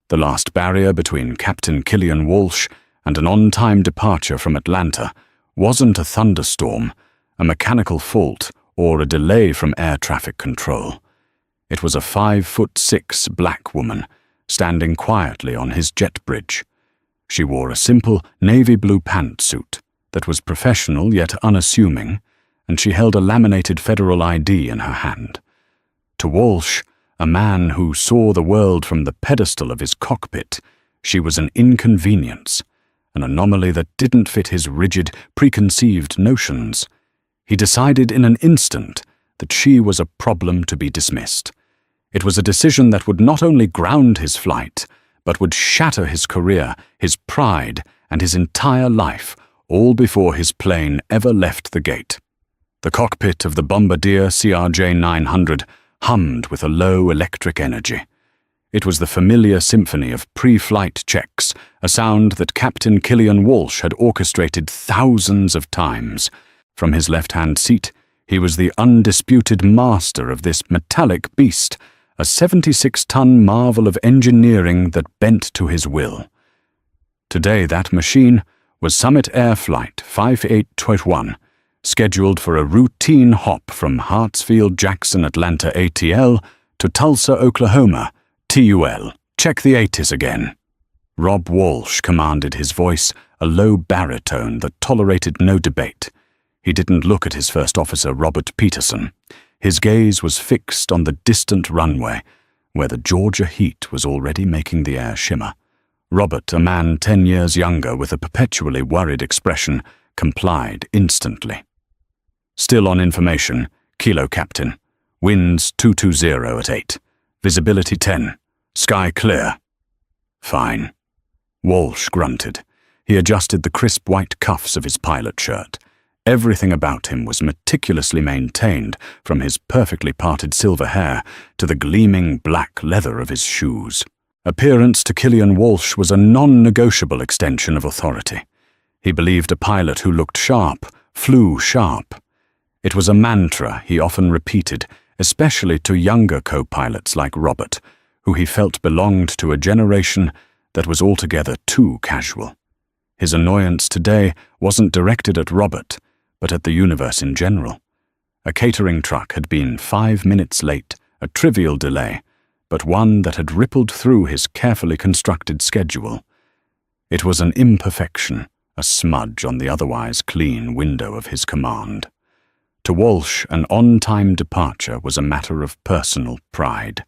The last barrier between Captain Killian Walsh and an on-time departure from Atlanta wasn't a thunderstorm, a mechanical fault, or a delay from air traffic control. It was a 5'6" black woman standing quietly on his jet bridge. She wore a simple navy blue pantsuit that was professional yet unassuming, and she held a laminated federal ID in her hand. To Walsh, a man who saw the world from the pedestal of his cockpit, she was an inconvenience, an anomaly that didn't fit his rigid, preconceived notions. He decided in an instant that she was a problem to be dismissed. It was a decision that would not only ground his flight, but would shatter his career, his pride, and his entire life, all before his plane ever left the gate. The cockpit of the Bombardier CRJ-900 hummed with a low electric energy. It was the familiar symphony of pre-flight checks, a sound that Captain Killian Walsh had orchestrated thousands of times. From his left-hand seat, he was the undisputed master of this metallic beast, a 76-ton marvel of engineering that bent to his will. Today that machine was Summit Air Flight 5821, scheduled for a routine hop from Hartsfield-Jackson Atlanta ATL to Tulsa, Oklahoma, TUL. Check the 80s again. Rob Walsh commanded his voice, a low baritone that tolerated no debate. He didn't look at his first officer, Robert Peterson. His gaze was fixed on the distant runway, where the Georgia heat was already making the air shimmer. Robert, a man 10 years younger with a perpetually worried expression, complied instantly. Still on information, Kilo Captain. Winds 220 at 8. Visibility 10. Sky clear. Fine. Walsh grunted. He adjusted the crisp white cuffs of his pilot shirt. Everything about him was meticulously maintained, from his perfectly parted silver hair to the gleaming black leather of his shoes. Appearance to Killian Walsh was a non-negotiable extension of authority. He believed a pilot who looked sharp flew sharp. It was a mantra he often repeated, especially to younger co-pilots like Robert, who he felt belonged to a generation that was altogether too casual. His annoyance today wasn't directed at Robert, but at the universe in general. A catering truck had been 5 minutes late, a trivial delay, but one that had rippled through his carefully constructed schedule. It was an imperfection, a smudge on the otherwise clean window of his command. To Walsh, an on-time departure was a matter of personal pride.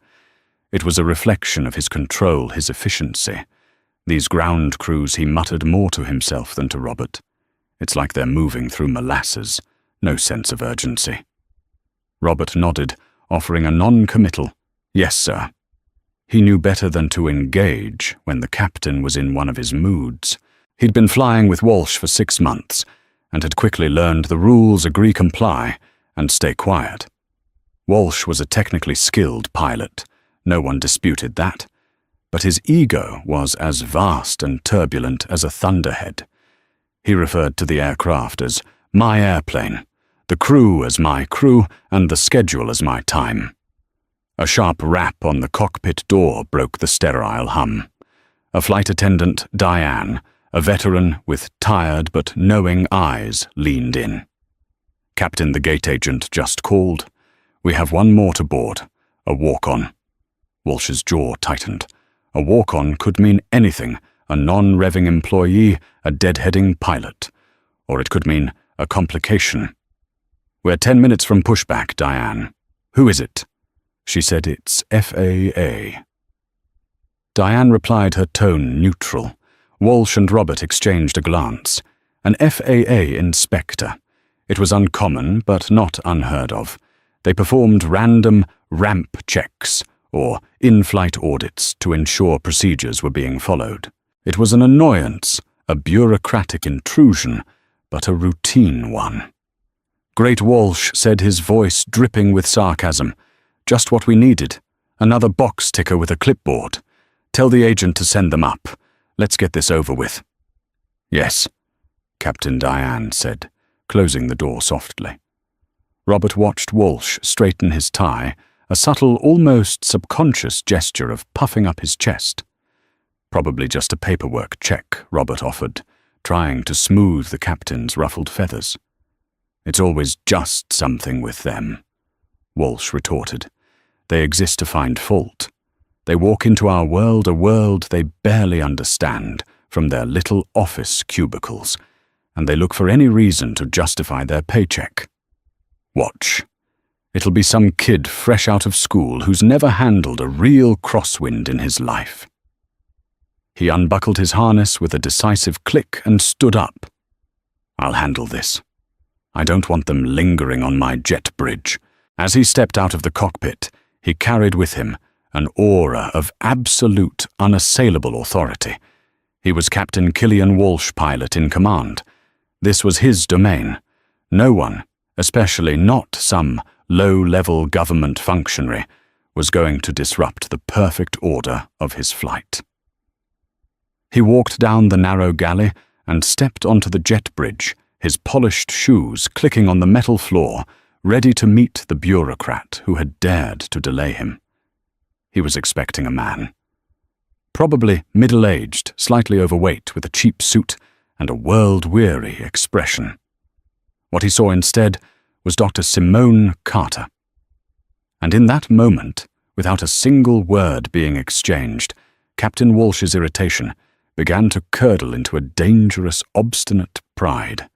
It was a reflection of his control, his efficiency. These ground crews, he muttered more to himself than to Robert. It's like they're moving through molasses, no sense of urgency. Robert nodded, offering a non-committal, "Yes, sir." He knew better than to engage when the captain was in one of his moods. He'd been flying with Walsh for 6 months, and had quickly learned the rules: agree, comply, and stay quiet. Walsh was a technically skilled pilot, no one disputed that, but his ego was as vast and turbulent as a thunderhead. He referred to the aircraft as my airplane, the crew as my crew, and the schedule as my time. A sharp rap on the cockpit door broke the sterile hum. A flight attendant, Diane, a veteran with tired but knowing eyes, leaned in. "Captain, the gate agent just called. We have one more to board, a walk-on." Walsh's jaw tightened. A walk-on could mean anything: a non-revving employee, a deadheading pilot. Or it could mean a complication. "We're 10 minutes from pushback, Diane. Who is it?" She said, "It's FAA." Diane replied, her tone neutral. Walsh and Robert exchanged a glance. An FAA inspector. It was uncommon, but not unheard of. They performed random ramp checks, or in-flight audits, to ensure procedures were being followed. It was an annoyance, a bureaucratic intrusion, but a routine one. Great Walsh said, his voice dripping with sarcasm. "Just what we needed. Another box ticker with a clipboard. Tell the agent to send them up. Let's get this over with." "Yes," Captain Diane said, closing the door softly. Robert watched Walsh straighten his tie, a subtle, almost subconscious gesture of puffing up his chest. Probably just a paperwork check, Robert offered, trying to smooth the captain's ruffled feathers. It's always just something with them, Walsh retorted. They exist to find fault. They walk into our world, a world they barely understand, from their little office cubicles, and they look for any reason to justify their paycheck. Watch. It'll be some kid fresh out of school who's never handled a real crosswind in his life. He unbuckled his harness with a decisive click and stood up. I'll handle this. I don't want them lingering on my jet bridge. As he stepped out of the cockpit, he carried with him an aura of absolute, unassailable authority. He was Captain Killian Walsh, pilot in command. This was his domain. No one, especially not some low-level government functionary, was going to disrupt the perfect order of his flight. He walked down the narrow galley and stepped onto the jet bridge, his polished shoes clicking on the metal floor, ready to meet the bureaucrat who had dared to delay him. He was expecting a man. Probably middle-aged, slightly overweight, with a cheap suit and a world-weary expression. What he saw instead was Dr. Simone Carter. And in that moment, without a single word being exchanged, Captain Walsh's irritation began to curdle into a dangerous, obstinate pride.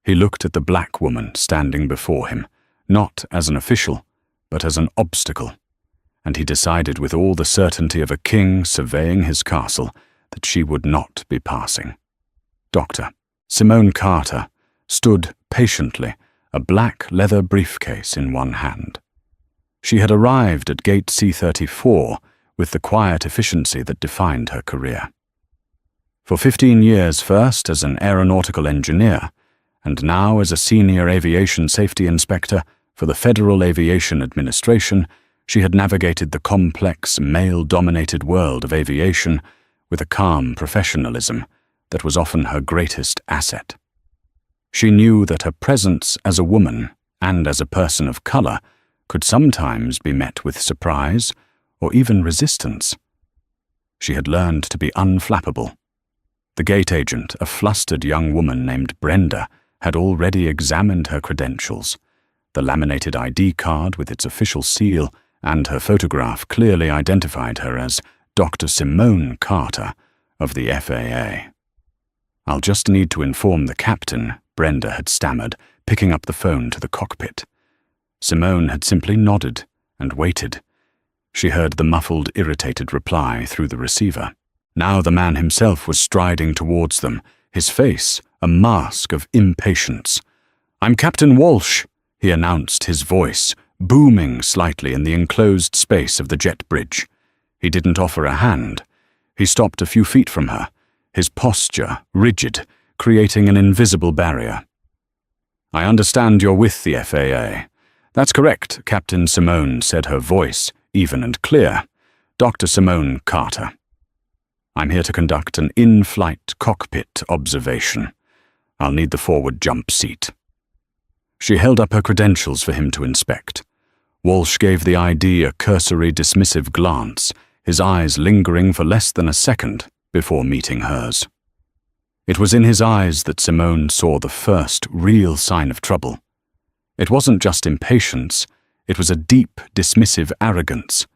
He looked at the black woman standing before him, not as an official, but as an obstacle, and he decided with all the certainty of a king surveying his castle that she would not be passing. Dr. Simone Carter stood patiently, a black leather briefcase in one hand. She had arrived at Gate C-34 with the quiet efficiency that defined her career. For 15 years first as an aeronautical engineer, and now as a senior aviation safety inspector for the Federal Aviation Administration, she had navigated the complex, male-dominated world of aviation with a calm professionalism that was often her greatest asset. She knew that her presence as a woman and as a person of color could sometimes be met with surprise or even resistance. She had learned to be unflappable. The gate agent, a flustered young woman named Brenda, had already examined her credentials. The laminated ID card with its official seal and her photograph clearly identified her as Dr. Simone Carter of the FAA. I'll just need to inform the captain, Brenda had stammered, picking up the phone to the cockpit. Simone had simply nodded and waited. She heard the muffled, irritated reply through the receiver. Now the man himself was striding towards them, his face a mask of impatience. "I'm Captain Walsh," he announced, his voice booming slightly in the enclosed space of the jet bridge. He didn't offer a hand. He stopped a few feet from her, his posture rigid, creating an invisible barrier. "I understand you're with the FAA." "That's correct," Captain Simone said, her voice even and clear. "Dr. Simone Carter. I'm here to conduct an in-flight cockpit observation. I'll need the forward jump seat." She held up her credentials for him to inspect. Walsh gave the ID a cursory, dismissive glance, his eyes lingering for less than a second before meeting hers. It was in his eyes that Simone saw the first real sign of trouble. It wasn't just impatience, it was a deep, dismissive arrogance,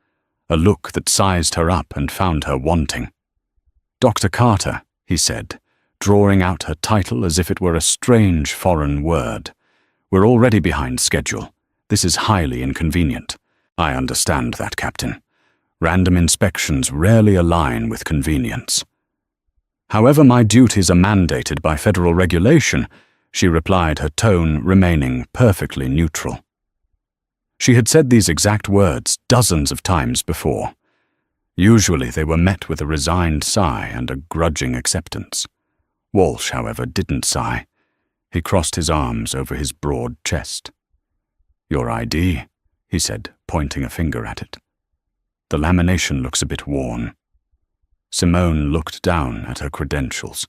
a look that sized her up and found her wanting. "Dr. Carter," he said, drawing out her title as if it were a strange foreign word. "We're already behind schedule. This is highly inconvenient." "I understand that, Captain. Random inspections rarely align with convenience." "However, my duties are mandated by federal regulation," she replied, her tone remaining perfectly neutral. She had said these exact words dozens of times before. Usually they were met with a resigned sigh and a grudging acceptance. Walsh, however, didn't sigh. He crossed his arms over his broad chest. "Your ID," he said, pointing a finger at it. "The lamination looks a bit worn." Simone looked down at her credentials.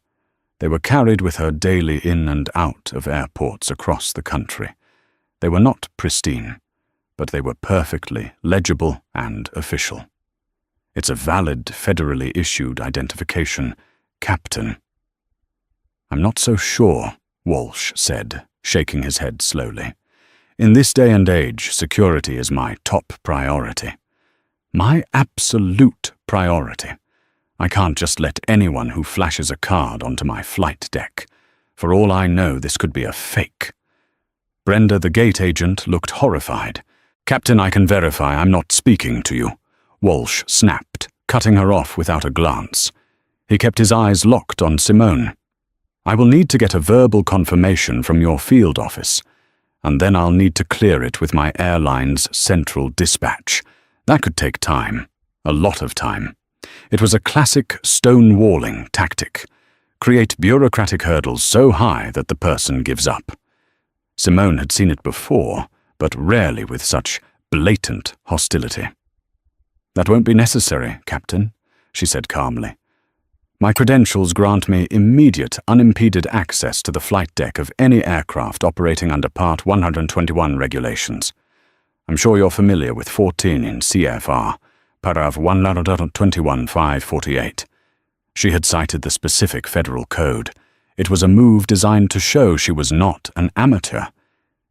They were carried with her daily in and out of airports across the country. They were not pristine, but they were perfectly legible and official. It's a valid, federally issued identification. Captain. I'm not so sure, Walsh said, shaking his head slowly. In this day and age, security is my top priority. My absolute priority. I can't just let anyone who flashes a card onto my flight deck. For all I know, this could be a fake. Brenda, the gate agent, looked horrified. Captain, I can verify I'm not speaking to you, Walsh snapped, cutting her off without a glance. He kept his eyes locked on Simone. I will need to get a verbal confirmation from your field office, and then I'll need to clear it with my airline's central dispatch. That could take time, a lot of time. It was a classic stonewalling tactic. Create bureaucratic hurdles so high that the person gives up. Simone had seen it before, but rarely with such blatant hostility. That won't be necessary, Captain, she said calmly. My credentials grant me immediate, unimpeded access to the flight deck of any aircraft operating under Part 121 regulations. I'm sure you're familiar with 14 in CFR, paragraph 121.548. She had cited the specific federal code. It was a move designed to show she was not an amateur.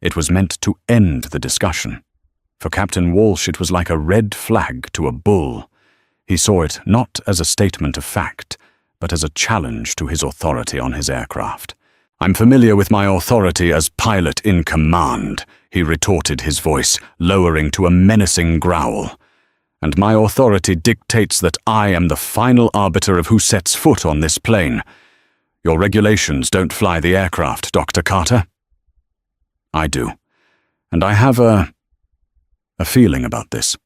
It was meant to end the discussion. For Captain Walsh, it was like a red flag to a bull. He saw it not as a statement of fact, but as a challenge to his authority on his aircraft. I'm familiar with my authority as pilot in command, he retorted, his voice lowering to a menacing growl. And my authority dictates that I am the final arbiter of who sets foot on this plane. Your regulations don't fly the aircraft, Dr. Carter. I do. And I have a feeling about this.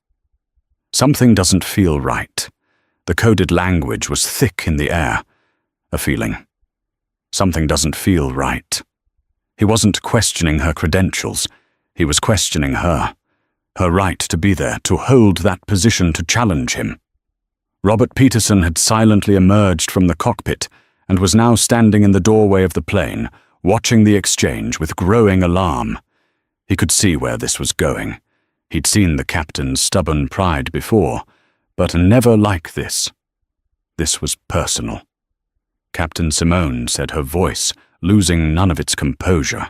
Something doesn't feel right. The coded language was thick in the air. A feeling. Something doesn't feel right. He wasn't questioning her credentials. He was questioning her. Her right to be there, to hold that position, to challenge him. Robert Peterson had silently emerged from the cockpit and was now standing in the doorway of the plane, watching the exchange with growing alarm. He could see where this was going. He'd seen the captain's stubborn pride before, but never like this. This was personal. Captain Simone said, her voice losing none of its composure,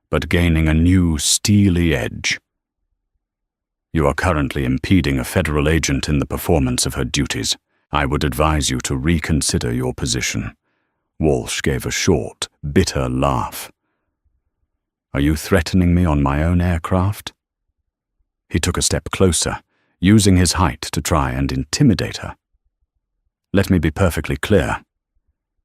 but gaining a new steely edge. You are currently impeding a federal agent in the performance of her duties. I would advise you to reconsider your position. Walsh gave a short, bitter laugh. Are you threatening me on my own aircraft? He took a step closer, using his height to try and intimidate her. Let me be perfectly clear.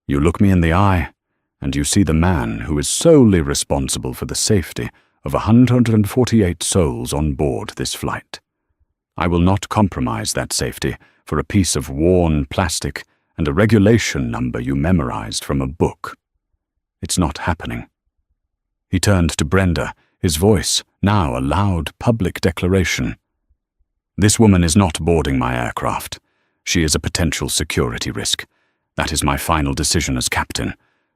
You look me in the eye, and you see the man who is solely responsible for the safety of 148 souls on board this flight. I will not compromise that safety for a piece of worn plastic and a regulation number you memorized from a book. It's not happening. He turned to Brenda, his voice now a loud public declaration. This woman is not boarding my aircraft. She is a potential security risk. That is my final decision as captain.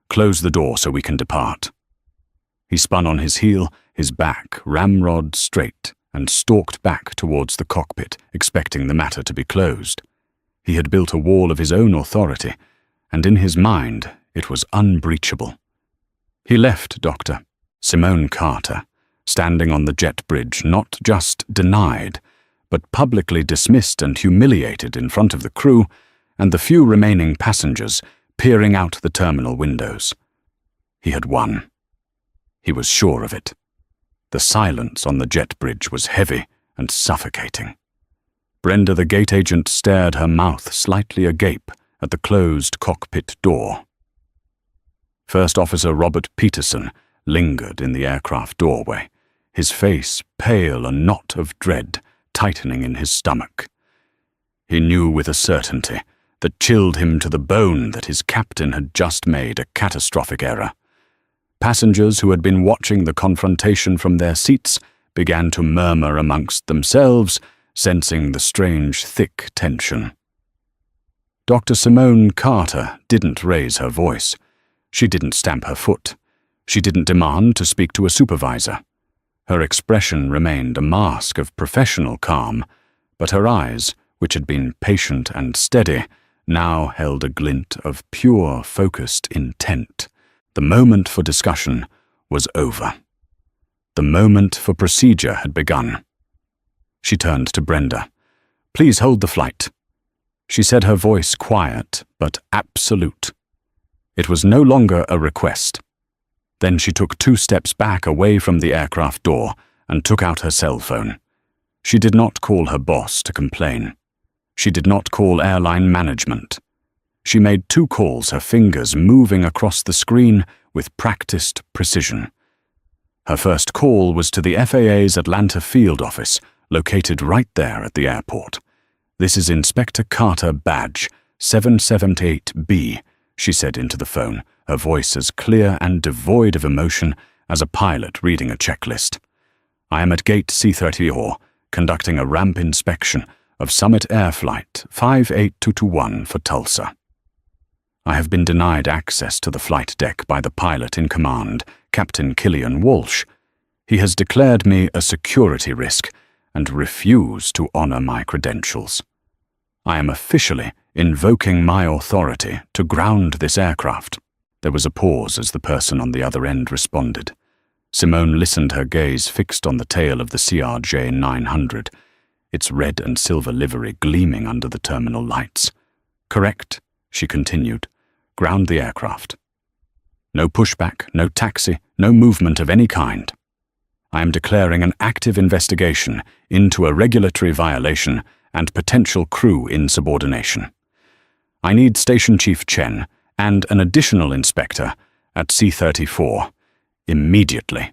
Close the door so we can depart. He spun on his heel, his back ramrod straight, and stalked back towards the cockpit, expecting the matter to be closed. He had built a wall of his own authority, and in his mind it was unbreachable. He left Dr. Simone Carter, standing on the jet bridge, not just denied, but publicly dismissed and humiliated in front of the crew and the few remaining passengers peering out the terminal windows. He had won. He was sure of it. The silence on the jet bridge was heavy and suffocating. Brenda, the gate agent, stared, her mouth slightly agape at the closed cockpit door. First Officer Robert Peterson lingered in the aircraft doorway, his face pale, a knot of dread tightening in his stomach. He knew with a certainty that chilled him to the bone that his captain had just made a catastrophic error. Passengers who had been watching the confrontation from their seats began to murmur amongst themselves, sensing the strange, thick tension. Dr. Simone Carter didn't raise her voice. She didn't stamp her foot. She didn't demand to speak to a supervisor. Her expression remained a mask of professional calm, but her eyes, which had been patient and steady, now held a glint of pure, focused intent. The moment for discussion was over. The moment for procedure had begun. She turned to Brenda. "Please hold the flight." She said, her voice quiet but absolute. It was no longer a request. Then she took 2 steps back away from the aircraft door and took out her cell phone. She did not call her boss to complain. She did not call airline management. She made 2 calls, her fingers moving across the screen with practiced precision. Her first call was to the FAA's Atlanta field office, located right there at the airport. "This is Inspector Carter Badge, 778B, she said into the phone, her voice as clear and devoid of emotion as a pilot reading a checklist. "I am at Gate C-34, conducting a ramp inspection of Summit Air Flight 58221 for Tulsa. I have been denied access to the flight deck by the pilot in command, Captain Killian Walsh. He has declared me a security risk and refused to honor my credentials. I am officially invoking my authority to ground this aircraft." There was a pause as the person on the other end responded. Simone listened, her gaze fixed on the tail of the CRJ-900, its red and silver livery gleaming under the terminal lights. "Correct," she continued. "Ground the aircraft. No pushback, no taxi, no movement of any kind. I am declaring an active investigation into a regulatory violation and potential crew insubordination. I need Station Chief Chen and an additional inspector at C-34 immediately."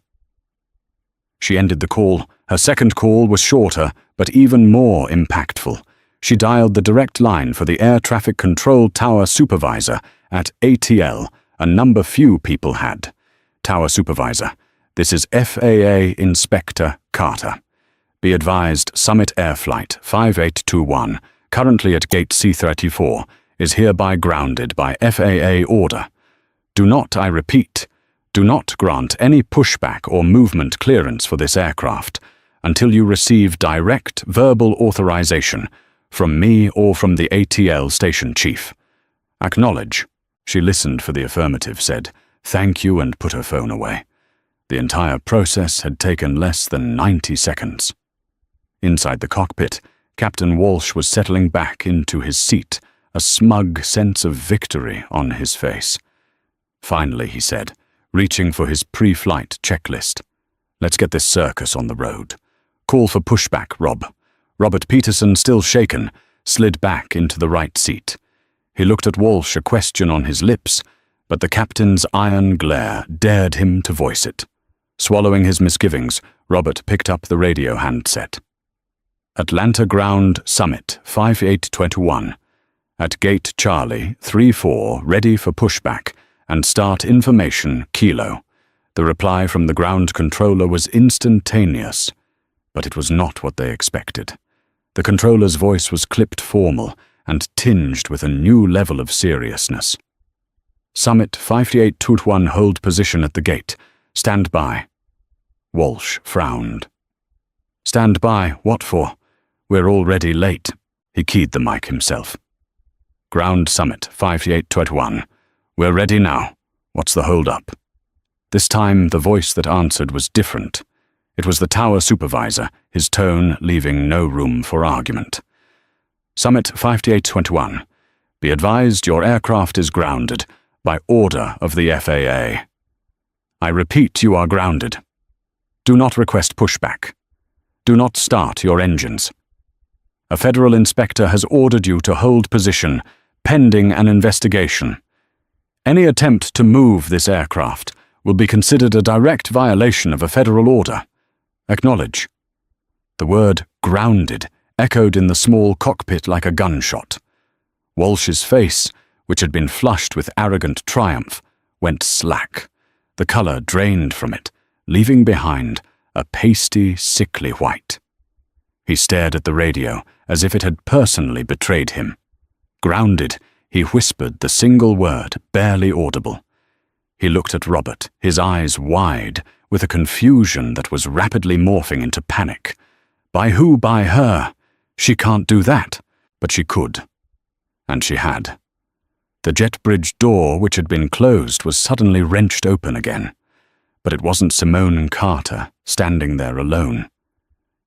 She ended the call. Her second call was shorter, but even more impactful. She dialed the direct line for the Air Traffic Control Tower Supervisor at ATL, a number few people had. "Tower Supervisor, this is FAA Inspector Carter. Be advised, Summit Air Flight 5821, currently at Gate C-34, is hereby grounded by FAA order. Do not, I repeat, do not grant any pushback or movement clearance for this aircraft until you receive direct verbal authorization from me or from the ATL Station Chief. Acknowledge." She listened for the affirmative, said, "Thank you," and put her phone away. The entire process had taken less than 90 seconds. Inside the cockpit, Captain Walsh was settling back into his seat, a smug sense of victory on his face. "Finally," he said, reaching for his pre-flight checklist. "Let's get this circus on the road. Call for pushback, Rob." Robert Peterson, still shaken, slid back into the right seat. He looked at Walsh, a question on his lips, but the captain's iron glare dared him to voice it. Swallowing his misgivings, Robert picked up the radio handset. "Atlanta Ground Summit 5821. At Gate Charlie 34, ready for pushback, and start information Kilo." The reply from the ground controller was instantaneous, but it was not what they expected. The controller's voice was clipped formal and tinged with a new level of seriousness. "Summit 5821, hold position at the gate. Stand by." Walsh frowned. "Stand by? What for? We're already late." He keyed the mic himself. "Ground Summit 5821. We're ready now. What's the hold-up?" This time, the voice that answered was different. It was the tower supervisor, his tone leaving no room for argument. "Summit 5821. Be advised your aircraft is grounded by order of the FAA. I repeat, you are grounded. Do not request pushback. Do not start your engines. A federal inspector has ordered you to hold position pending an investigation. Any attempt to move this aircraft will be considered a direct violation of a federal order. Acknowledge." The word "grounded" echoed in the small cockpit like a gunshot. Walsh's face, which had been flushed with arrogant triumph, went slack. The color drained from it, leaving behind a pasty, sickly white. He stared at the radio as if it had personally betrayed him. Grounded, he whispered the single word, barely audible. He looked at Robert, his eyes wide, with a confusion that was rapidly morphing into panic. By who? By her? She can't do that. But she could, and she had. The jet bridge door, which had been closed, was suddenly wrenched open again. But it wasn't Simone Carter standing there alone.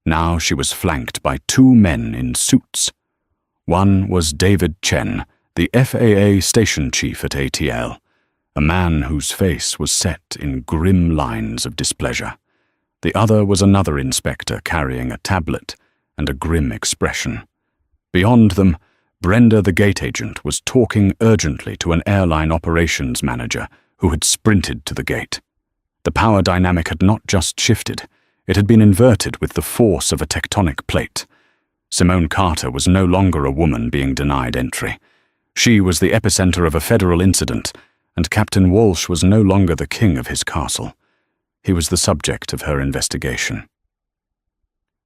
Now she was flanked by two men in suits. One was David Chen, the FAA station chief at ATL, a man whose face was set in grim lines of displeasure. The other was another inspector carrying a tablet and a grim expression. Beyond them, Brenda the gate agent was talking urgently to an airline operations manager who had sprinted to the gate. The power dynamic had not just shifted, it had been inverted with the force of a tectonic plate. Simone Carter was no longer a woman being denied entry. She was the epicenter of a federal incident, and Captain Walsh was no longer the king of his castle. He was the subject of her investigation.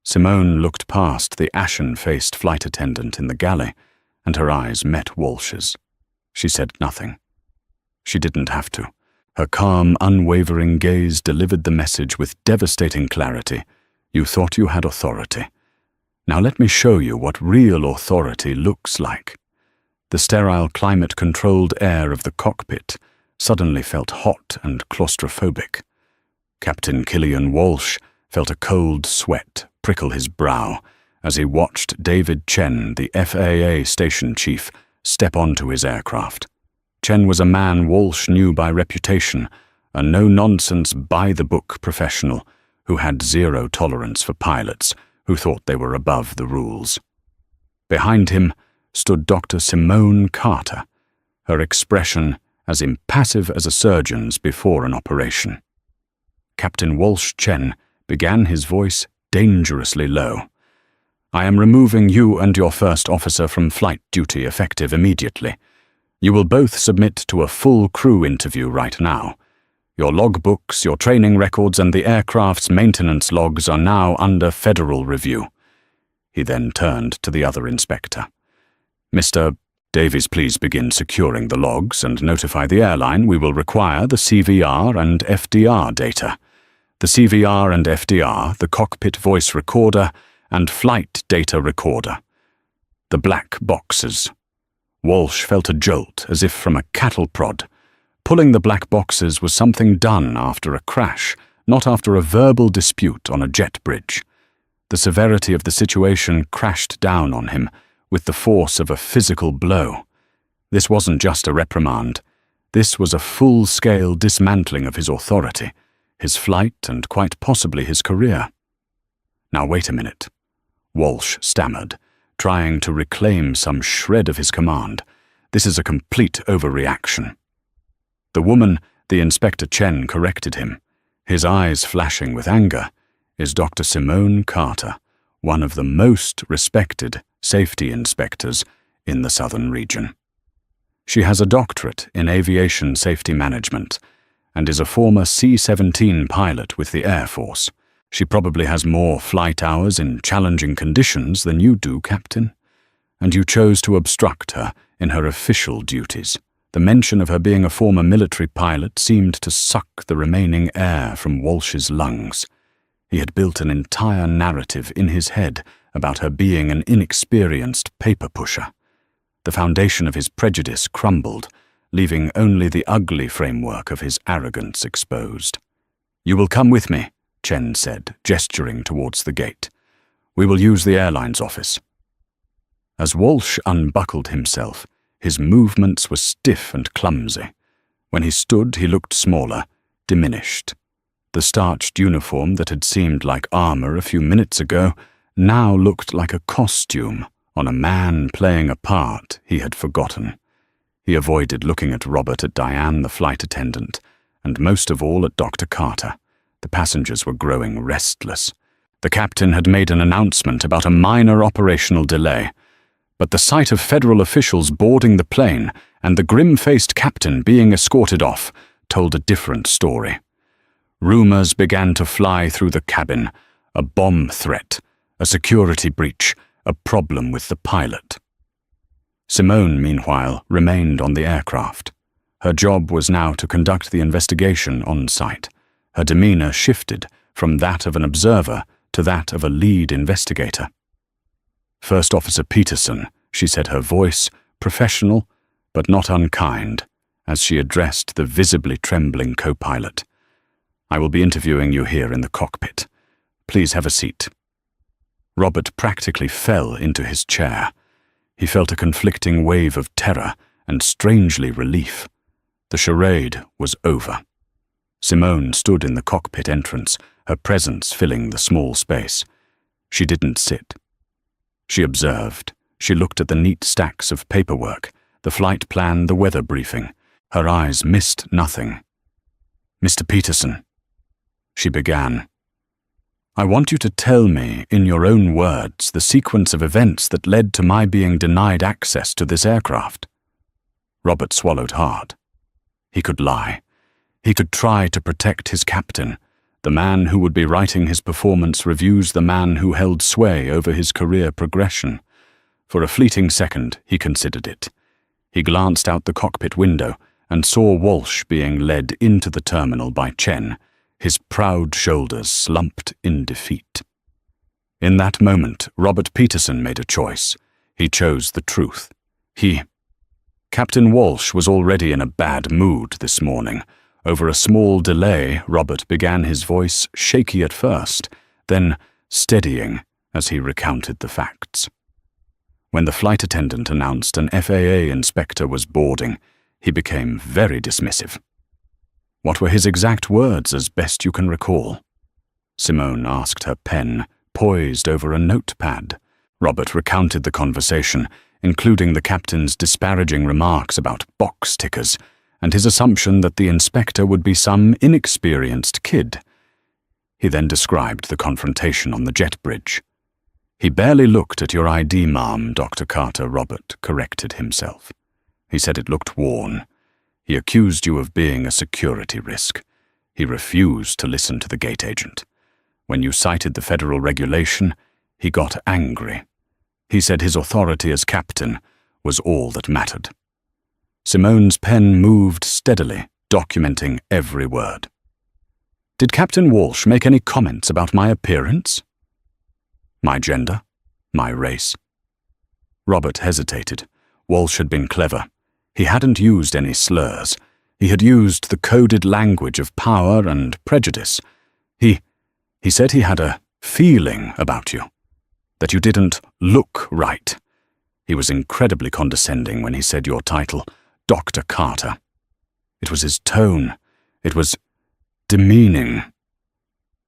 Simone looked past the ashen-faced flight attendant in the galley, and her eyes met Walsh's. She said nothing. She didn't have to. Her calm, unwavering gaze delivered the message with devastating clarity. You thought you had authority. Now let me show you what real authority looks like. The sterile, climate-controlled air of the cockpit suddenly felt hot and claustrophobic. Captain Killian Walsh felt a cold sweat prickle his brow as he watched David Chen, the FAA station chief, step onto his aircraft. Chen was a man Walsh knew by reputation, a no-nonsense, by-the-book professional who had zero tolerance for pilots who thought they were above the rules. Behind him stood Dr. Simone Carter, her expression as impassive as a surgeon's before an operation. Captain Walsh Chen began, his voice dangerously low. I am removing you and your first officer from flight duty effective immediately. You will both submit to a full crew interview right now. Your logbooks, your training records, and the aircraft's maintenance logs are now under federal review. He then turned to the other inspector. Mr. Davies, please begin securing the logs and notify the airline we will require the CVR and FDR data. The CVR and FDR, the cockpit voice recorder, and flight data recorder. The black boxes. Walsh felt a jolt as if from a cattle prod. Pulling the black boxes was something done after a crash, not after a verbal dispute on a jet bridge. The severity of the situation crashed down on him with the force of a physical blow. This wasn't just a reprimand. This was a full-scale dismantling of his authority, his flight, and quite possibly his career. Now wait a minute, Walsh stammered, trying to reclaim some shred of his command. This is a complete overreaction. The woman, the Inspector Chen, corrected him, his eyes flashing with anger, is Dr. Simone Carter, one of the most respected safety inspectors in the southern region. She has a doctorate in aviation safety management and is a former C-17 pilot with the Air Force. She probably has more flight hours in challenging conditions than you do, Captain. And you chose to obstruct her in her official duties. The mention of her being a former military pilot seemed to suck the remaining air from Walsh's lungs. He had built an entire narrative in his head about her being an inexperienced paper pusher. The foundation of his prejudice crumbled, leaving only the ugly framework of his arrogance exposed. You will come with me, Chen said, gesturing towards the gate. We will use the airline's office. As Walsh unbuckled himself, his movements were stiff and clumsy. When he stood, he looked smaller, diminished. The starched uniform that had seemed like armor a few minutes ago now looked like a costume on a man playing a part he had forgotten. He avoided looking at Robert, at Diane, the flight attendant, and most of all at Dr. Carter. The passengers were growing restless. The captain had made an announcement about a minor operational delay, but the sight of federal officials boarding the plane and the grim-faced captain being escorted off told a different story. Rumors began to fly through the cabin, a bomb threat, a security breach, a problem with the pilot. Simone, meanwhile, remained on the aircraft. Her job was now to conduct the investigation on site. Her demeanor shifted from that of an observer to that of a lead investigator. First Officer Peterson, she said, her voice professional but not unkind, as she addressed the visibly trembling co-pilot. "I will be interviewing you here in the cockpit. Please have a seat." Robert practically fell into his chair. He felt a conflicting wave of terror and strangely relief. The charade was over. Simone stood in the cockpit entrance, her presence filling the small space. She didn't sit. She observed. She looked at the neat stacks of paperwork, the flight plan, the weather briefing. Her eyes missed nothing. "Mr. Peterson," she began, "I want you to tell me, in your own words, the sequence of events that led to my being denied access to this aircraft." Robert swallowed hard. He could lie. He could try to protect his captain, the man who would be writing his performance reviews, the man who held sway over his career progression. For a fleeting second, he considered it. He glanced out the cockpit window and saw Walsh being led into the terminal by Chen, his proud shoulders slumped in defeat. In that moment, Robert Peterson made a choice. He chose the truth. Captain Walsh was already in a bad mood this morning. Over a small delay, Robert began, his voice shaky at first, then steadying as he recounted the facts. When the flight attendant announced an FAA inspector was boarding, he became very dismissive. "What were his exact words, as best you can recall?" Simone asked, her pen poised over a notepad. Robert recounted the conversation, including the captain's disparaging remarks about box tickers and his assumption that the inspector would be some inexperienced kid. He then described the confrontation on the jet bridge. "He barely looked at your ID, ma'am, Dr. Carter," Robert corrected himself. "He said it looked worn. He accused you of being a security risk. He refused to listen to the gate agent. When you cited the federal regulation, he got angry. He said his authority as captain was all that mattered." Simone's pen moved steadily, documenting every word. "Did Captain Walsh make any comments about my appearance? My gender? My race?" Robert hesitated. Walsh had been clever. He hadn't used any slurs. He had used the coded language of power and prejudice. He said he had a feeling about you, that you didn't look right. He was incredibly condescending when he said your title, Dr. Carter. It was his tone. It was demeaning.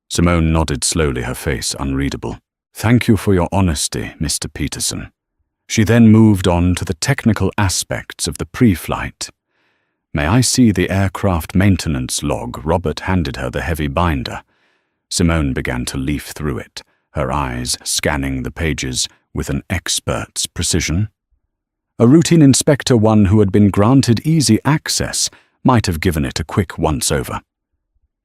Simone nodded slowly, her face unreadable. "Thank you for your honesty, Mr. Peterson." She then moved on to the technical aspects of the pre-flight. "May I see the aircraft maintenance log?" Robert handed her the heavy binder. Simone began to leaf through it, her eyes scanning the pages with an expert's precision. A routine inspector, one who had been granted easy access, might have given it a quick once-over.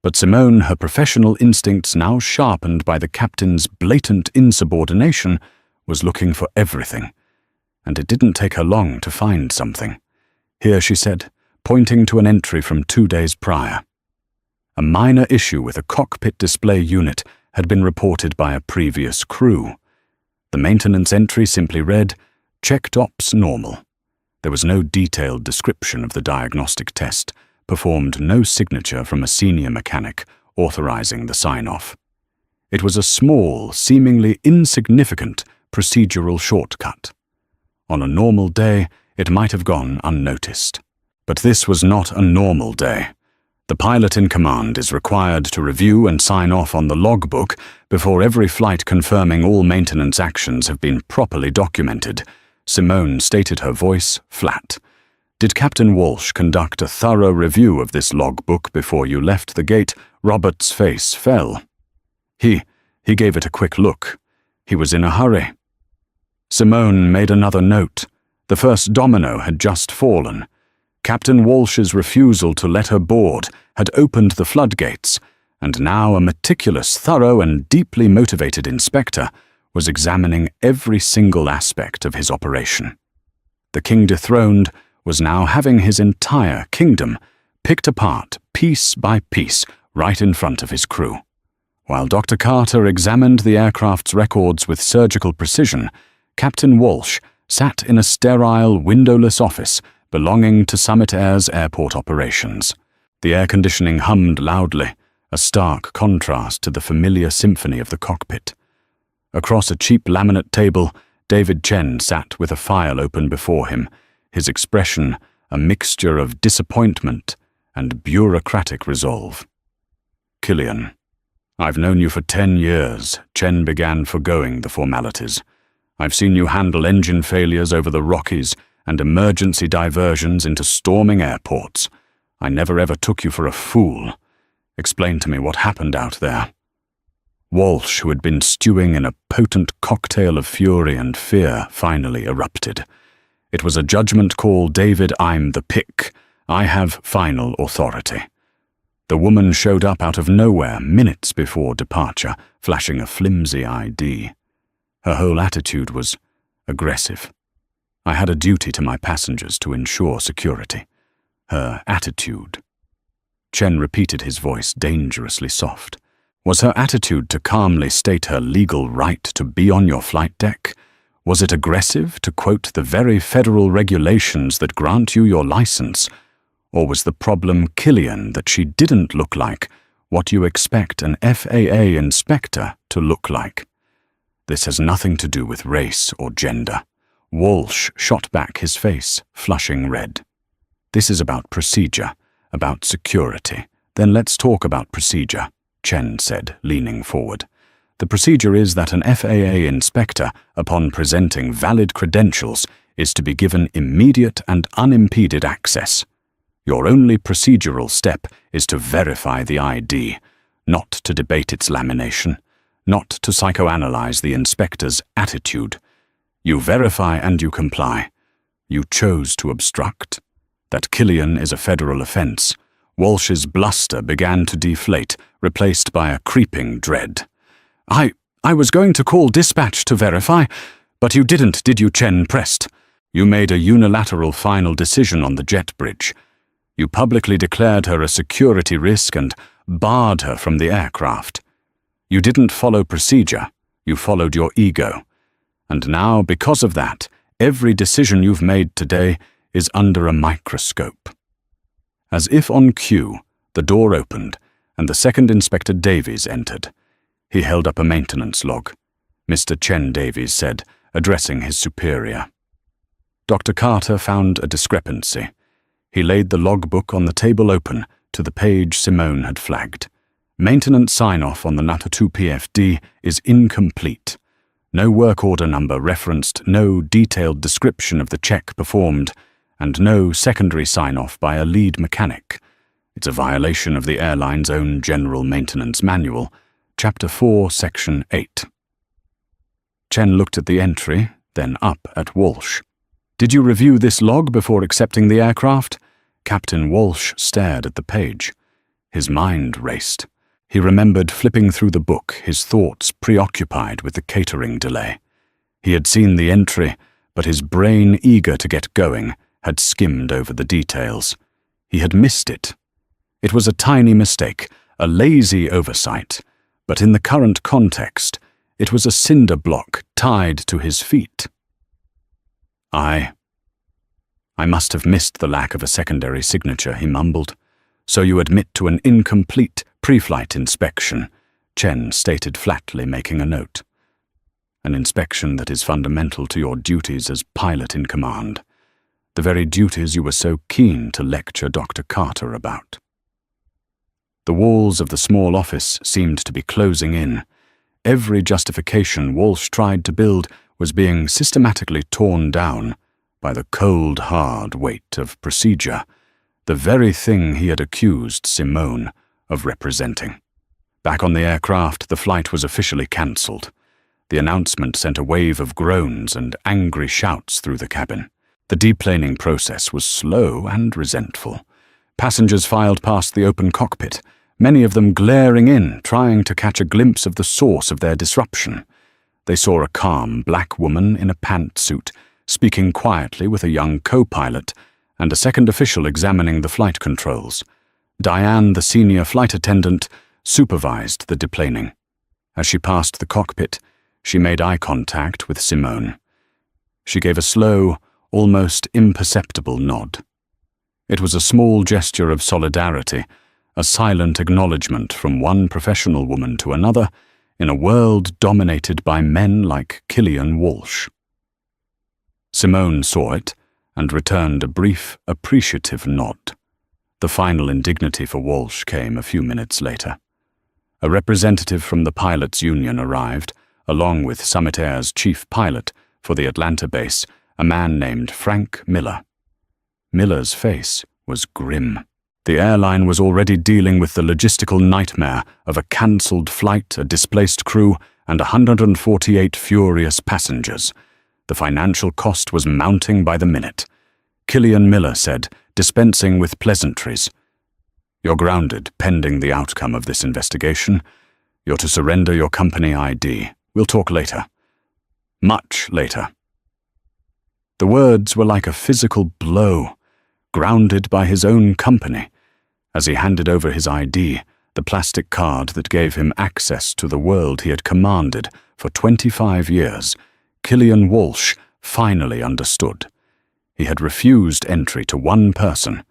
But Simone, her professional instincts now sharpened by the captain's blatant insubordination, was looking for everything. And it didn't take her long to find something. "Here," she said, pointing to an entry from 2 days prior. A minor issue with a cockpit display unit had been reported by a previous crew. The maintenance entry simply read, "Checked ops normal." There was no detailed description of the diagnostic test, performed no signature from a senior mechanic authorizing the sign-off. It was a small, seemingly insignificant procedural shortcut. On a normal day, it might have gone unnoticed. But this was not a normal day. The pilot in command is required to review and sign off on the logbook before every flight, confirming all maintenance actions have been properly documented. Simone stated, her voice flat. "Did Captain Walsh conduct a thorough review of this logbook before you left the gate?" Robert's face fell. He gave it a quick look. He was in a hurry. Simone made another note. The first domino had just fallen. Captain Walsh's refusal to let her board had opened the floodgates, and now a meticulous, thorough, and deeply motivated inspector was examining every single aspect of his operation. The king dethroned was now having his entire kingdom picked apart piece by piece right in front of his crew. While Dr. Carter examined the aircraft's records with surgical precision, Captain Walsh sat in a sterile, windowless office belonging to Summit Air's airport operations. The air conditioning hummed loudly, a stark contrast to the familiar symphony of the cockpit. Across a cheap laminate table, David Chen sat with a file open before him, his expression a mixture of disappointment and bureaucratic resolve. "Killian, I've known you for 10 years, Chen began, forgoing the formalities. I've seen you handle engine failures over the Rockies and emergency diversions into storming airports. I never ever took you for a fool. Explain to me what happened out there." Walsh, who had been stewing in a potent cocktail of fury and fear, finally erupted. "It was a judgment call, David. I'm the pick. I have final authority." The woman showed up out of nowhere minutes before departure, flashing a flimsy ID. Her whole attitude was aggressive. I had a duty to my passengers to ensure security. Her attitude. Chen repeated, his voice dangerously soft. Was her attitude to calmly state her legal right to be on your flight deck? Was it aggressive to quote the very federal regulations that grant you your license? Or was the problem, Killian, that she didn't look like what you expect an FAA inspector to look like? This has nothing to do with race or gender. Walsh shot back, his face flushing red. This is about procedure, about security. Then let's talk about procedure, Chen said, leaning forward. The procedure is that an FAA inspector, upon presenting valid credentials, is to be given immediate and unimpeded access. Your only procedural step is to verify the ID, not to debate its lamination, not to psychoanalyze the inspector's attitude. You verify and you comply. You chose to obstruct. That Killian is a federal offense. Walsh's bluster began to deflate, replaced by a creeping dread. I was going to call dispatch to verify, but you didn't, did you, Chen pressed. You made a unilateral final decision on the jet bridge. You publicly declared her a security risk and barred her from the aircraft. You didn't follow procedure, you followed your ego. And now, because of that, every decision you've made today is under a microscope. As if on cue, the door opened, and the second Inspector Davies entered. He held up a maintenance log. Mr. Chen Davies said, addressing his superior. Dr. Carter found a discrepancy. He laid the logbook on the table open to the page Simone had flagged. Maintenance sign-off on the NATO 2 PFD is incomplete. No work order number referenced, no detailed description of the check performed, and no secondary sign-off by a lead mechanic. It's a violation of the airline's own General Maintenance Manual, Chapter 4, Section 8. Chen looked at the entry, then up at Walsh. Did you review this log before accepting the aircraft? Captain Walsh stared at the page. His mind raced. He remembered flipping through the book, his thoughts preoccupied with the catering delay. He had seen the entry, but his brain, eager to get going, had skimmed over the details. He had missed it. It was a tiny mistake, a lazy oversight, but in the current context, it was a cinder block tied to his feet. I must have missed the lack of a secondary signature, he mumbled. So you admit to an incomplete pre-flight inspection, Chen stated flatly, making a note. An inspection that is fundamental to your duties as pilot in command. The very duties you were so keen to lecture Dr. Carter about. The walls of the small office seemed to be closing in. Every justification Walsh tried to build was being systematically torn down by the cold, hard weight of procedure, the very thing he had accused Simone of representing. Back on the aircraft, the flight was officially cancelled. The announcement sent a wave of groans and angry shouts through the cabin. The deplaning process was slow and resentful. Passengers filed past the open cockpit, many of them glaring in, trying to catch a glimpse of the source of their disruption. They saw a calm black woman in a pantsuit, speaking quietly with a young co-pilot, and a second official examining the flight controls. Diane, the senior flight attendant, supervised the deplaning. As she passed the cockpit, she made eye contact with Simone. She gave a slow, almost imperceptible nod. It was a small gesture of solidarity, a silent acknowledgement from one professional woman to another in a world dominated by men like Killian Walsh. Simone saw it and returned a brief, appreciative nod. The final indignity for Walsh came a few minutes later. A representative from the pilots' union arrived, along with Summit Air's chief pilot for the Atlanta base, a man named Frank Miller. Miller's face was grim. The airline was already dealing with the logistical nightmare of a cancelled flight, a displaced crew, and 148 furious passengers. The financial cost was mounting by the minute. Killian Miller said, dispensing with pleasantries, "You're grounded pending the outcome of this investigation. You're to surrender your company ID. We'll talk later. Much later." The words were like a physical blow, grounded by his own company. As he handed over his ID, the plastic card that gave him access to the world he had commanded for 25 years, Killian Walsh finally understood. He had refused entry to one person,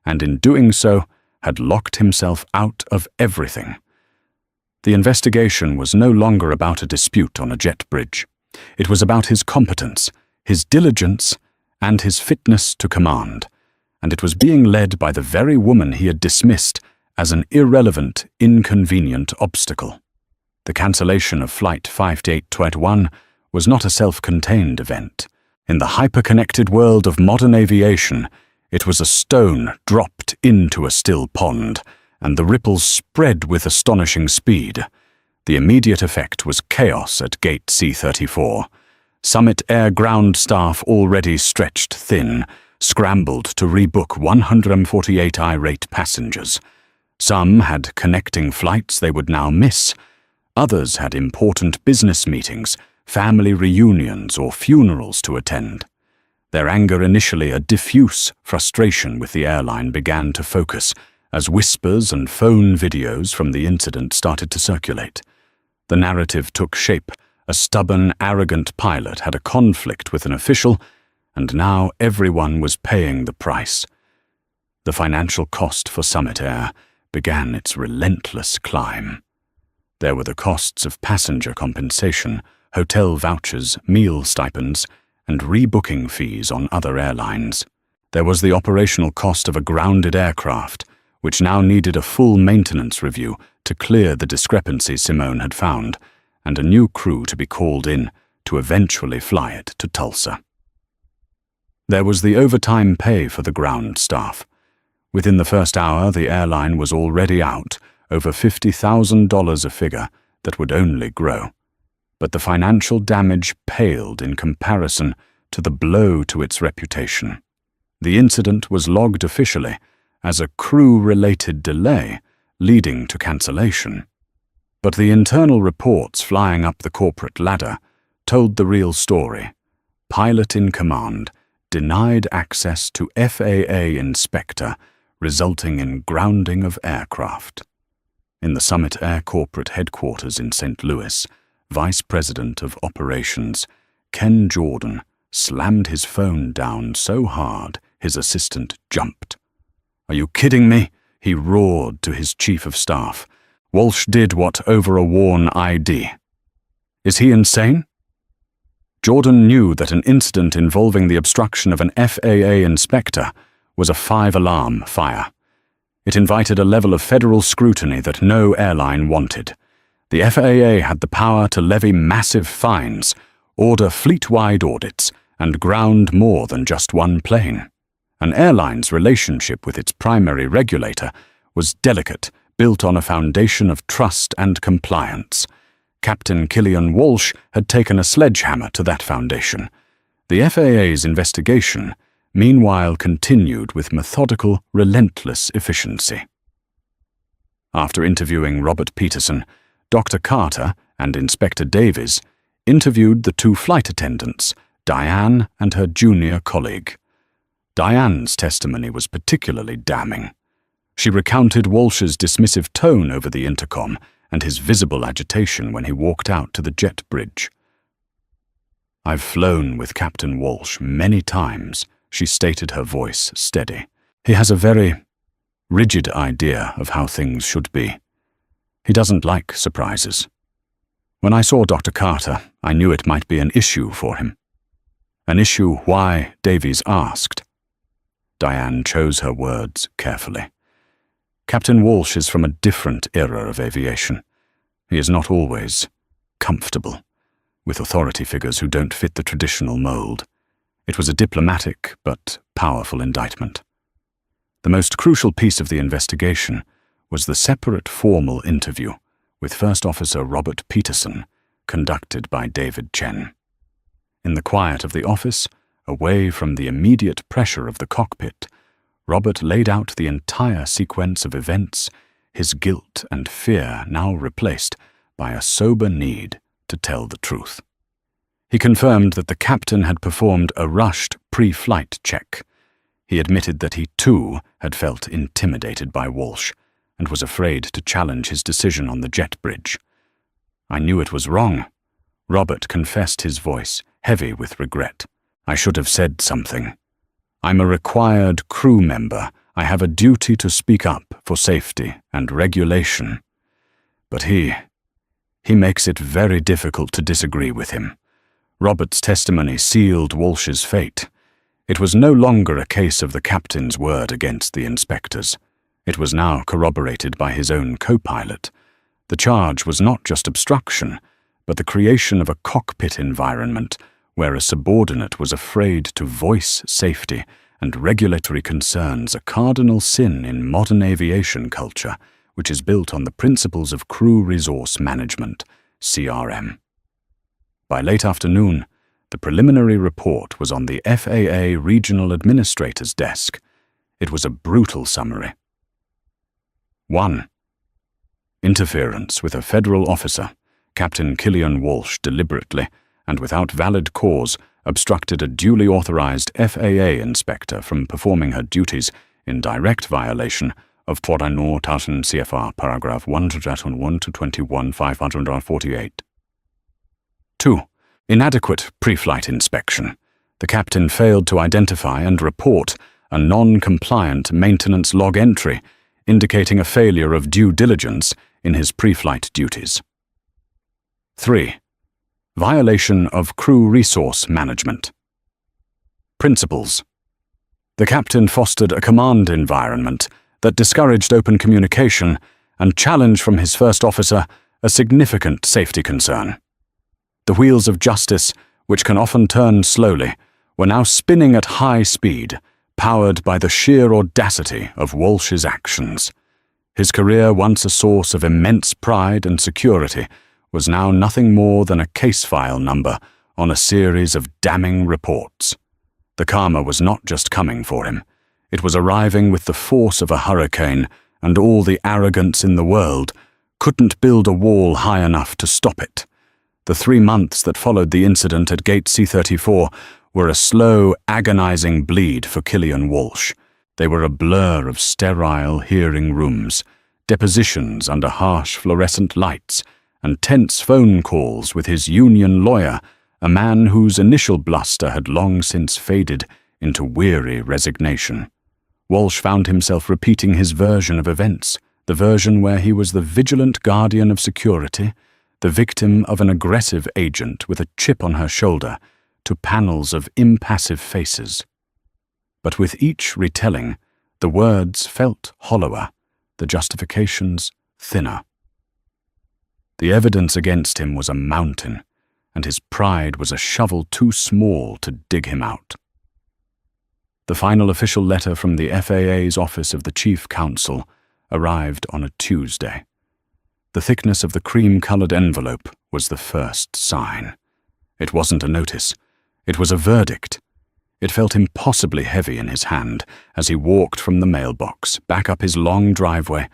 and in doing so, had locked himself out of everything. The investigation was no longer about a dispute on a jet bridge. It was about his competence, his diligence, and his fitness to command, and it was being led by the very woman he had dismissed as an irrelevant, inconvenient obstacle. The cancellation of Flight 5821 was not a self-contained event. In the hyper-connected world of modern aviation, it was a stone dropped into a still pond, and the ripples spread with astonishing speed. The immediate effect was chaos at Gate C-34. Summit Air ground staff, already stretched thin, scrambled to rebook 148 irate passengers. Some had connecting flights they would now miss. Others had important business meetings, family reunions, or funerals to attend. Their anger, initially a diffuse frustration with the airline, began to focus as whispers and phone videos from the incident started to circulate. The narrative took shape. A stubborn, arrogant pilot had a conflict with an official, and now everyone was paying the price. The financial cost for Summit Air began its relentless climb. There were the costs of passenger compensation, hotel vouchers, meal stipends, and rebooking fees on other airlines. There was the operational cost of a grounded aircraft, which now needed a full maintenance review to clear the discrepancies Simone had found, and a new crew to be called in to eventually fly it to Tulsa. There was the overtime pay for the ground staff. Within the first hour, the airline was already out over $50,000, a figure that would only grow. But the financial damage paled in comparison to the blow to its reputation. The incident was logged officially as a crew-related delay leading to cancellation. But the internal reports flying up the corporate ladder told the real story. Pilot in command denied access to FAA inspector, resulting in grounding of aircraft. In the Summit Air corporate headquarters in St. Louis, Vice President of Operations Ken Jordan slammed his phone down so hard his assistant jumped. "Are you kidding me?" he roared to his chief of staff. "Walsh did what over a worn ID. Is he insane?" Jordan knew that an incident involving the obstruction of an FAA inspector was a 5-alarm fire. It invited a level of federal scrutiny that no airline wanted. The FAA had the power to levy massive fines, order fleet-wide audits, and ground more than just one plane. An airline's relationship with its primary regulator was delicate, built on a foundation of trust and compliance. Captain Killian Walsh had taken a sledgehammer to that foundation. The FAA's investigation, meanwhile, continued with methodical, relentless efficiency. After interviewing Robert Peterson, Dr. Carter and Inspector Davies interviewed the two flight attendants, Diane and her junior colleague. Diane's testimony was particularly damning. She recounted Walsh's dismissive tone over the intercom and his visible agitation when he walked out to the jet bridge. "I've flown with Captain Walsh many times," she stated, her voice steady. "He has a very rigid idea of how things should be. He doesn't like surprises. When I saw Dr. Carter, I knew it might be an issue for him." "An issue why?" Davies asked. Diane chose her words carefully. "Captain Walsh is from a different era of aviation. He is not always comfortable with authority figures who don't fit the traditional mold. It was a diplomatic but powerful indictment. The most crucial piece of the investigation was the separate formal interview with First Officer Robert Peterson, conducted by David Chen. In the quiet of the office, away from the immediate pressure of the cockpit, Robert laid out the entire sequence of events, his guilt and fear now replaced by a sober need to tell the truth. He confirmed that the captain had performed a rushed pre-flight check. He admitted that he too had felt intimidated by Walsh and was afraid to challenge his decision on the jet bridge. "I knew it was wrong," Robert confessed, his voice heavy with regret. "I should have said something. I'm a required crew member. I have a duty to speak up for safety and regulation. But he makes it very difficult to disagree with him." Robert's testimony sealed Walsh's fate. It was no longer a case of the captain's word against the inspector's. It was now corroborated by his own co-pilot. The charge was not just obstruction, but the creation of a cockpit environment where a subordinate was afraid to voice safety and regulatory concerns, a cardinal sin in modern aviation culture, which is built on the principles of crew resource management, CRM. By late afternoon, the preliminary report was on the FAA regional administrator's desk. It was a brutal summary. 1. Interference with a federal officer. Captain Killian Walsh deliberately, and without valid cause, obstructed a duly authorized FAA inspector from performing her duties in direct violation of 14,000 CFR paragraph 101-21 548. 2. Inadequate pre-flight inspection. The captain failed to identify and report a non-compliant maintenance log entry, indicating a failure of due diligence in his pre-flight duties. 3. Violation of crew resource management principles. The captain fostered a command environment that discouraged open communication and challenged from his first officer a significant safety concern. The wheels of justice, which can often turn slowly, were now spinning at high speed, powered by the sheer audacity of Walsh's actions. His career, once a source of immense pride and security, was now nothing more than a case file number on a series of damning reports. The karma was not just coming for him. It was arriving with the force of a hurricane, and all the arrogance in the world couldn't build a wall high enough to stop it. The 3 months that followed the incident at Gate C-34 were a slow, agonizing bleed for Killian Walsh. They were a blur of sterile hearing rooms, depositions under harsh fluorescent lights, and tense phone calls with his union lawyer, a man whose initial bluster had long since faded into weary resignation. Walsh found himself repeating his version of events, the version where he was the vigilant guardian of security, the victim of an aggressive agent with a chip on her shoulder, to panels of impassive faces. But with each retelling, the words felt hollower, the justifications thinner. The evidence against him was a mountain, and his pride was a shovel too small to dig him out. The final official letter from the FAA's Office of the Chief Counsel arrived on a Tuesday. The thickness of the cream-colored envelope was the first sign. It wasn't a notice. It was a verdict. It felt impossibly heavy in his hand as he walked from the mailbox, back up his long driveway,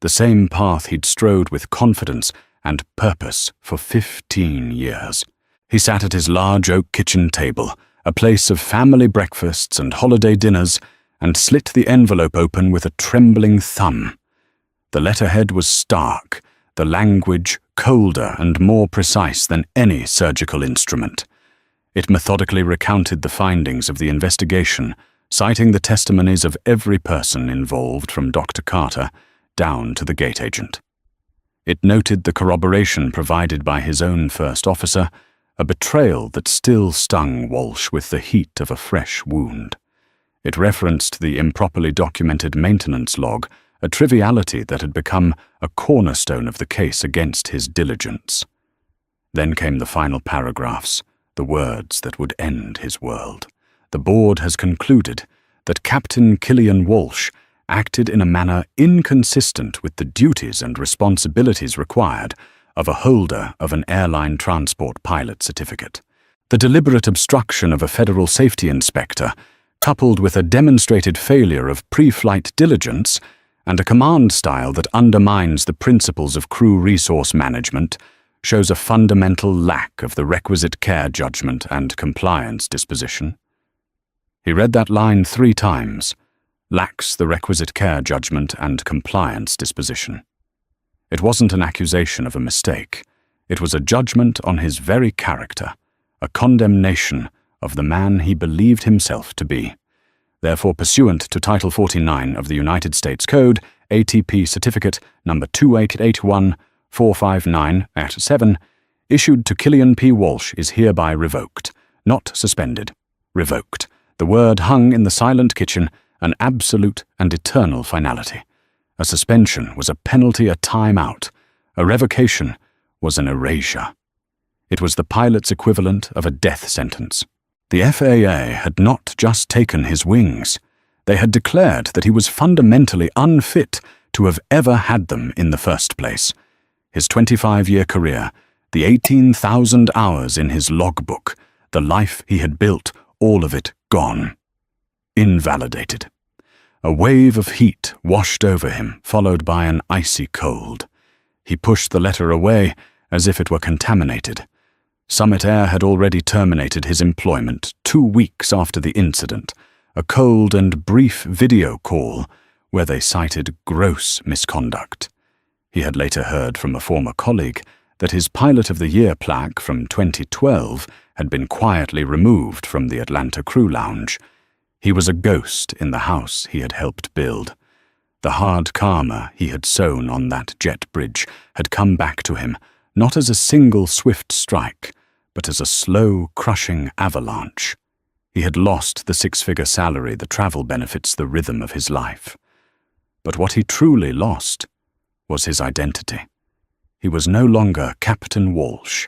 the same path he'd strode with confidence and purpose for 15 years. He sat at his large oak kitchen table, a place of family breakfasts and holiday dinners, and slit the envelope open with a trembling thumb. The letterhead was stark, the language colder and more precise than any surgical instrument. It methodically recounted the findings of the investigation, citing the testimonies of every person involved from Dr. Carter down to the gate agent. It noted the corroboration provided by his own first officer, a betrayal that still stung Walsh with the heat of a fresh wound. It referenced the improperly documented maintenance log, a triviality that had become a cornerstone of the case against his diligence. Then came the final paragraphs, the words that would end his world. The board has concluded that Captain Killian Walsh acted in a manner inconsistent with the duties and responsibilities required of a holder of an airline transport pilot certificate. The deliberate obstruction of a federal safety inspector, coupled with a demonstrated failure of pre-flight diligence and a command style that undermines the principles of crew resource management, shows a fundamental lack of the requisite care judgment and compliance disposition. He read that line 3 times. Lacks the requisite care judgment and compliance disposition. It wasn't an accusation of a mistake. It was a judgment on his very character, a condemnation of the man he believed himself to be. Therefore, pursuant to Title 49 of the United States Code, ATP Certificate number 2881459-7, issued to Killian P. Walsh, is hereby revoked, not suspended, revoked. The word hung in the silent kitchen, an absolute and eternal finality. A suspension was a penalty, a time-out. A revocation was an erasure. It was the pilot's equivalent of a death sentence. The FAA had not just taken his wings. They had declared that he was fundamentally unfit to have ever had them in the first place. His 25-year career, the 18,000 hours in his logbook, the life he had built, all of it gone. Invalidated. A wave of heat washed over him, followed by an icy cold. He pushed the letter away as if it were contaminated. Summit Air had already terminated his employment 2 weeks after the incident, a cold and brief video call where they cited gross misconduct. He had later heard from a former colleague that his Pilot of the Year plaque from 2012 had been quietly removed from the Atlanta crew lounge. He was a ghost in the house he had helped build. The hard karma he had sown on that jet bridge had come back to him, not as a single swift strike, but as a slow, crushing avalanche. He had lost the 6-figure salary, the travel benefits, the rhythm of his life. But what he truly lost was his identity. He was no longer Captain Walsh.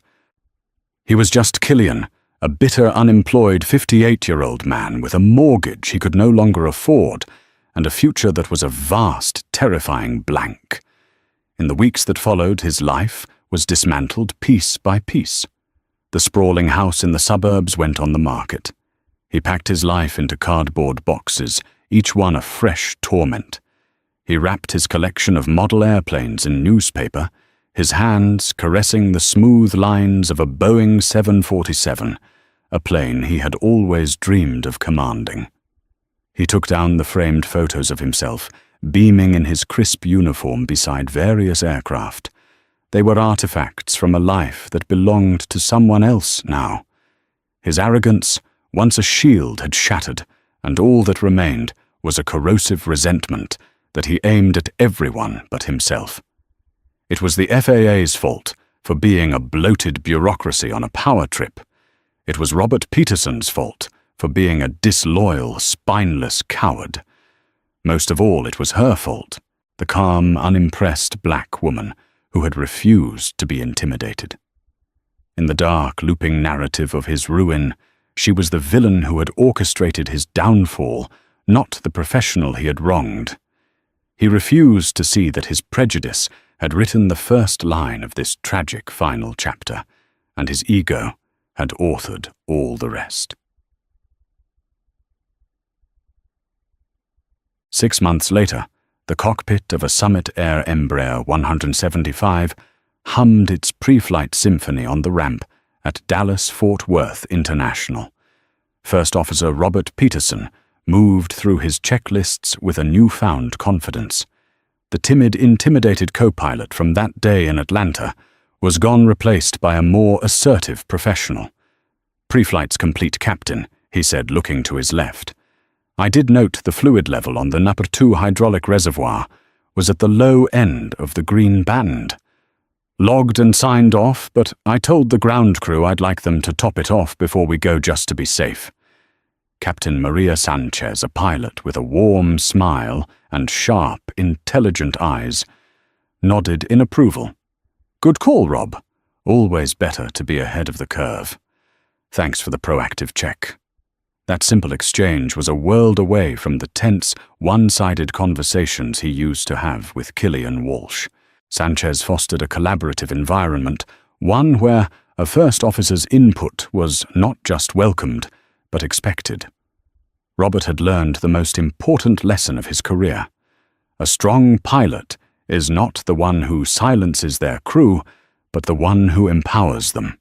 He was just Killian, a bitter, unemployed 58-year-old man with a mortgage he could no longer afford and a future that was a vast, terrifying blank. In the weeks that followed, his life was dismantled piece by piece. The sprawling house in the suburbs went on the market. He packed his life into cardboard boxes, each one a fresh torment. He wrapped his collection of model airplanes in newspaper, his hands caressing the smooth lines of a Boeing 747, a plane he had always dreamed of commanding. He took down the framed photos of himself, beaming in his crisp uniform beside various aircraft. They were artifacts from a life that belonged to someone else now. His arrogance, once a shield, had shattered, and all that remained was a corrosive resentment that he aimed at everyone but himself. It was the FAA's fault for being a bloated bureaucracy on a power trip. It was Robert Peterson's fault for being a disloyal, spineless coward. Most of all, it was her fault, the calm, unimpressed black woman who had refused to be intimidated. In the dark, looping narrative of his ruin, she was the villain who had orchestrated his downfall, not the professional he had wronged. He refused to see that his prejudice had written the first line of this tragic final chapter, and his ego had authored all the rest. 6 months later, the cockpit of a Summit Air Embraer 175 hummed its pre-flight symphony on the ramp at Dallas-Fort Worth International. First Officer Robert Peterson moved through his checklists with a newfound confidence. The timid, intimidated co-pilot from that day in Atlanta was gone, replaced by a more assertive professional. "Pre-flight's complete, Captain," he said, looking to his left. I did note the fluid level on the number 2 hydraulic reservoir was at the low end of the green band. "Logged and signed off, but I told the ground crew I'd like them to top it off before we go just to be safe." Captain Maria Sanchez, a pilot with a warm smile and sharp, intelligent eyes, nodded in approval. "Good call, Rob. Always better to be ahead of the curve. Thanks for the proactive check." That simple exchange was a world away from the tense, one-sided conversations he used to have with Killian Walsh. Sanchez fostered a collaborative environment, one where a first officer's input was not just welcomed, but expected. Robert had learned the most important lesson of his career. A strong pilot is not the one who silences their crew, but the one who empowers them.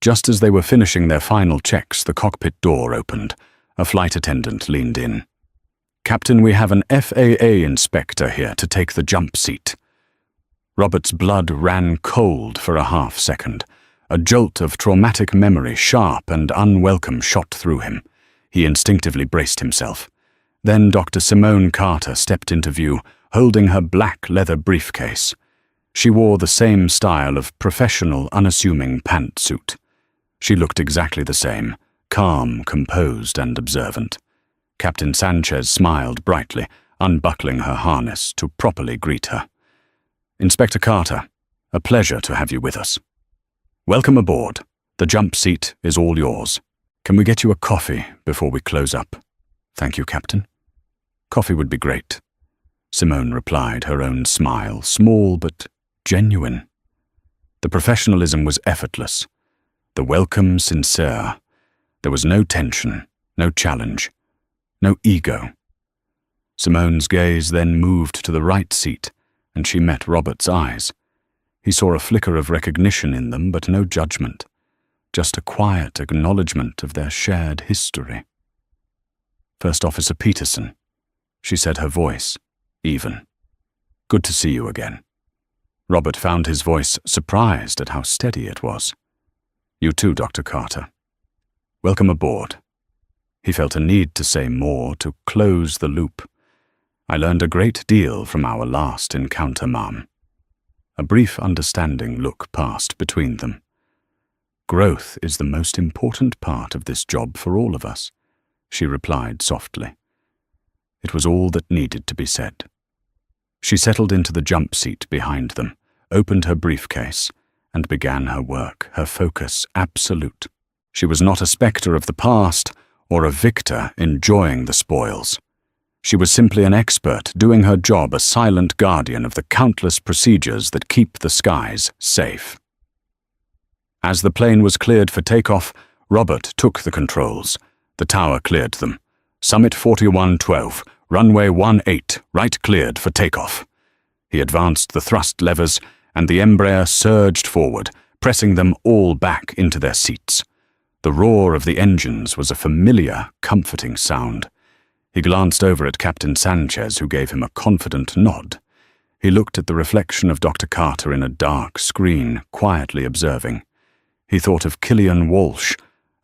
Just as they were finishing their final checks, the cockpit door opened. A flight attendant leaned in. "Captain, we have an FAA inspector here to take the jump seat." Robert's blood ran cold for a half-second. A jolt of traumatic memory, sharp and unwelcome, shot through him. He instinctively braced himself. Then Dr. Simone Carter stepped into view, holding her black leather briefcase. She wore the same style of professional, unassuming pantsuit. She looked exactly the same, calm, composed, and observant. Captain Sanchez smiled brightly, unbuckling her harness to properly greet her. "Inspector Carter, a pleasure to have you with us. Welcome aboard. The jump seat is all yours. Can we get you a coffee before we close up?" "Thank you, Captain." "Coffee would be great," Simone replied, her own smile, small but genuine. The professionalism was effortless, the welcome sincere. There was no tension, no challenge, no ego. Simone's gaze then moved to the right seat, and she met Robert's eyes. He saw a flicker of recognition in them, but no judgment, just a quiet acknowledgement of their shared history. "First Officer Peterson," she said, her voice even. "Good to see you again." Robert found his voice surprised at how steady it was. "You too, Dr. Carter. Welcome aboard." He felt a need to say more, to close the loop. "I learned a great deal from our last encounter, ma'am." A brief understanding look passed between them. "Growth is the most important part of this job for all of us," she replied softly. It was all that needed to be said. She settled into the jump seat behind them, opened her briefcase, and began her work, her focus absolute. She was not a spectre of the past or a victor enjoying the spoils. She was simply an expert doing her job, a silent guardian of the countless procedures that keep the skies safe. As the plane was cleared for takeoff, Robert took the controls. The tower cleared them. "Summit 4112, runway 18, right cleared for takeoff." He advanced the thrust levers, and the Embraer surged forward, pressing them all back into their seats. The roar of the engines was a familiar, comforting sound. He glanced over at Captain Sanchez, who gave him a confident nod. He looked at the reflection of Dr. Carter in a dark screen, quietly observing. He thought of Killian Walsh,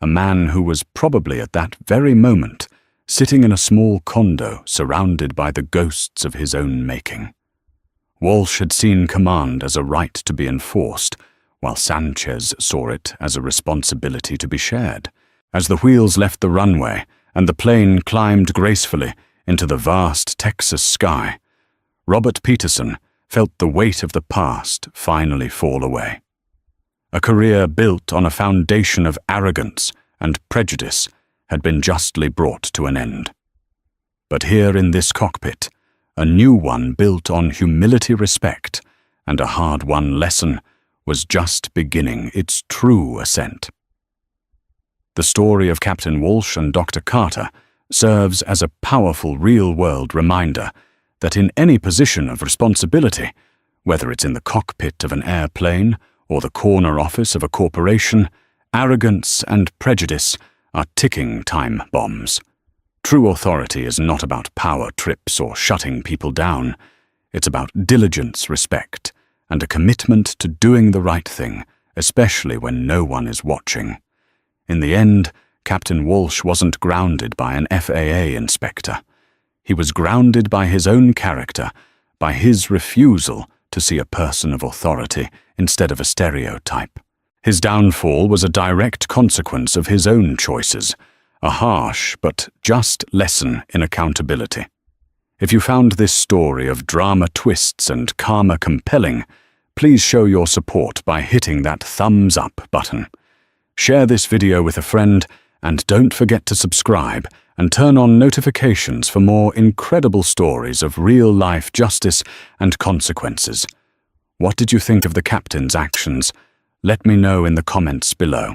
a man who was probably at that very moment sitting in a small condo surrounded by the ghosts of his own making. Walsh had seen command as a right to be enforced, while Sanchez saw it as a responsibility to be shared. As the wheels left the runway and the plane climbed gracefully into the vast Texas sky, Robert Peterson felt the weight of the past finally fall away. A career built on a foundation of arrogance and prejudice had been justly brought to an end. But here in this cockpit, a new one built on humility, respect, and a hard-won lesson was just beginning its true ascent. The story of Captain Walsh and Dr. Carter serves as a powerful real-world reminder that in any position of responsibility, whether it's in the cockpit of an airplane or the corner office of a corporation, arrogance and prejudice are ticking time bombs. True authority is not about power trips or shutting people down. It's about diligence, respect, and a commitment to doing the right thing, especially when no one is watching. In the end, Captain Walsh wasn't grounded by an FAA inspector. He was grounded by his own character, by his refusal to see a person of authority instead of a stereotype. His downfall was a direct consequence of his own choices, a harsh but just lesson in accountability. If you found this story of drama twists and karma compelling, please show your support by hitting that thumbs up button. Share this video with a friend, and don't forget to subscribe and turn on notifications for more incredible stories of real-life justice and consequences. What did you think of the captain's actions? Let me know in the comments below.